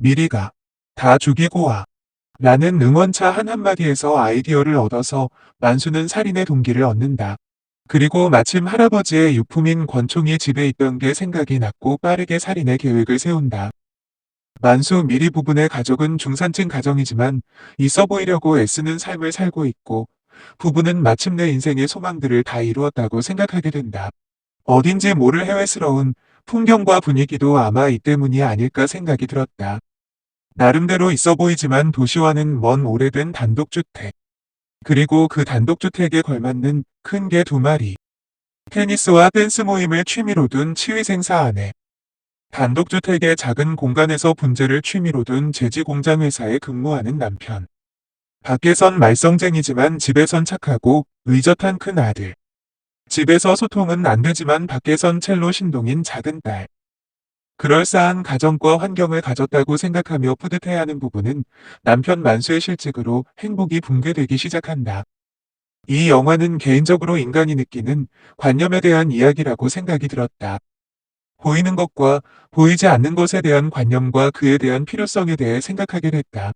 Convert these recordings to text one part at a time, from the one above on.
미리가 다 죽이고 와. 라는 응원차 한마디에서 아이디어를 얻어서 만수는 살인의 동기를 얻는다. 그리고 마침 할아버지의 유품인 권총이 집에 있던 게 생각이 났고 빠르게 살인의 계획을 세운다. 만수 미리 부부의 가족은 중산층 가정이지만 있어 보이려고 애쓰는 삶을 살고 있고 부부는 마침내 인생의 소망들을 다 이루었다고 생각하게 된다. 어딘지 모를 해외스러운 풍경과 분위기도 아마 이 때문이 아닐까 생각이 들었다. 나름대로 있어 보이지만 도시와는 먼 오래된 단독주택. 그리고 그 단독주택에 걸맞는 큰 개 2마리. 테니스와 댄스 모임을 취미로 둔 치위생사 아내. 단독주택의 작은 공간에서 분재를 취미로 둔 제지공장 회사에 근무하는 남편. 밖에선 말썽쟁이지만 집에선 착하고 의젓한 큰 아들. 집에서 소통은 안 되지만 밖에선 첼로 신동인 작은 딸. 그럴싸한 가정과 환경을 가졌다고 생각하며 뿌듯해하는 부부는 남편 만수의 실직으로 행복이 붕괴되기 시작한다. 이 영화는 개인적으로 인간이 느끼는 관념에 대한 이야기라고 생각이 들었다. 보이는 것과 보이지 않는 것에 대한 관념과 그에 대한 필요성에 대해 생각하게 됐다.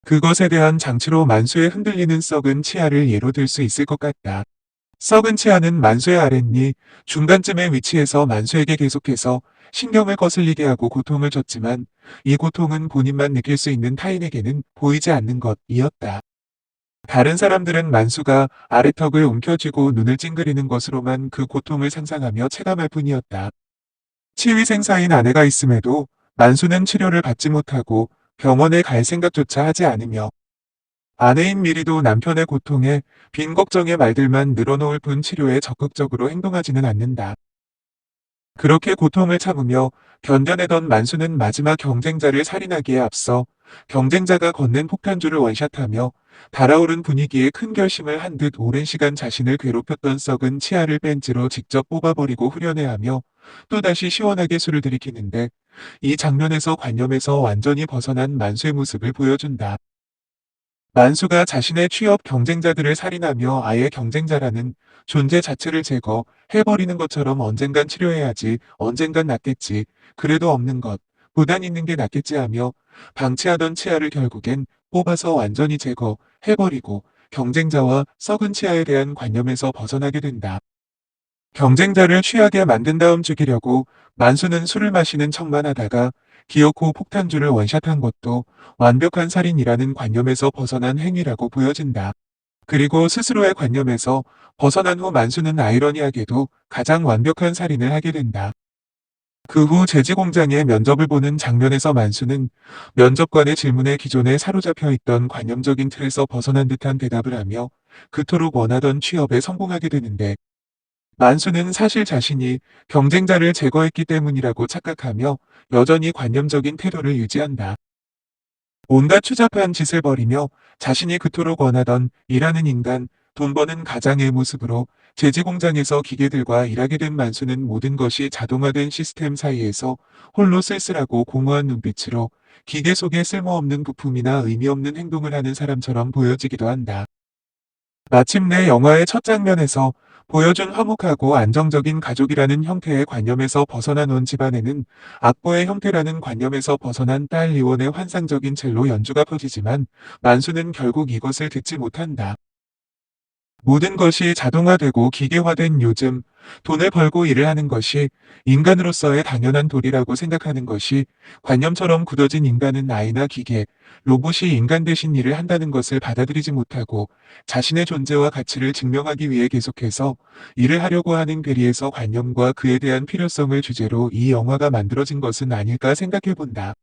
그것에 대한 장치로 만수의 흔들리는 썩은 치아를 예로 들 수 있을 것 같다. 썩은 치아는 만수의 아랫니 중간쯤에 위치해서 만수에게 계속해서 신경을 거슬리게 하고 고통을 줬지만 이 고통은 본인만 느낄 수 있는 타인에게는 보이지 않는 것이었다. 다른 사람들은 만수가 아래턱을 움켜쥐고 눈을 찡그리는 것으로만 그 고통을 상상하며 체감할 뿐이었다. 치위생사인 아내가 있음에도 만수는 치료를 받지 못하고 병원에 갈 생각조차 하지 않으며 아내인 미리도 남편의 고통에 빈 걱정의 말들만 늘어놓을 뿐 치료에 적극적으로 행동하지는 않는다. 그렇게 고통을 참으며 견뎌내던 만수는 마지막 경쟁자를 살인하기에 앞서 경쟁자가 건넨 폭탄주를 원샷하며 달아오른 분위기에 큰 결심을 한 듯 오랜 시간 자신을 괴롭혔던 썩은 치아를 벤치로 직접 뽑아버리고 후련해하며 또다시 시원하게 술을 들이키는데 이 장면에서 관념에서 완전히 벗어난 만수의 모습을 보여준다. 만수가 자신의 취업 경쟁자들을 살인하며 아예 경쟁자라는 존재 자체를 제거해버리는 것처럼 언젠간 치료해야지, 언젠간 낫겠지, 그래도 없는 것, 보단 있는 게 낫겠지 하며 방치하던 치아를 결국엔 뽑아서 완전히 제거해버리고 경쟁자와 썩은 치아에 대한 관념에서 벗어나게 된다. 경쟁자를 취하게 만든 다음 죽이려고 만수는 술을 마시는 척만 하다가 기어코 폭탄주를 원샷한 것도 완벽한 살인이라는 관념에서 벗어난 행위라고 보여진다. 그리고 스스로의 관념에서 벗어난 후 만수는 아이러니하게도 가장 완벽한 살인을 하게 된다. 그 후 제지공장의 면접을 보는 장면에서 만수는 면접관의 질문에 기존에 사로잡혀 있던 관념적인 틀에서 벗어난 듯한 대답을 하며 그토록 원하던 취업에 성공하게 되는데 만수는 사실 자신이 경쟁자를 제거했기 때문이라고 착각하며 여전히 관념적인 태도를 유지한다. 온갖 추잡한 짓을 벌이며 자신이 그토록 원하던 일하는 인간, 돈 버는 가장의 모습으로 제지공장에서 기계들과 일하게 된 만수는 모든 것이 자동화된 시스템 사이에서 홀로 쓸쓸하고 공허한 눈빛으로 기계 속에 쓸모없는 부품이나 의미 없는 행동을 하는 사람처럼 보여지기도 한다. 마침내 영화의 첫 장면에서 보여준 화목하고 안정적인 가족이라는 형태의 관념에서 벗어난 온 집안에는 악보의 형태라는 관념에서 벗어난 딸 리원의 환상적인 첼로 연주가 퍼지지만 만수는 결국 이것을 듣지 못한다. 모든 것이 자동화되고 기계화된 요즘, 돈을 벌고 일을 하는 것이 인간으로서의 당연한 도리라고 생각하는 것이 관념처럼 굳어진 인간은 아이나 기계, 로봇이 인간 대신 일을 한다는 것을 받아들이지 못하고 자신의 존재와 가치를 증명하기 위해 계속해서 일을 하려고 하는 괴리에서 관념과 그에 대한 필요성을 주제로 이 영화가 만들어진 것은 아닐까 생각해 본다.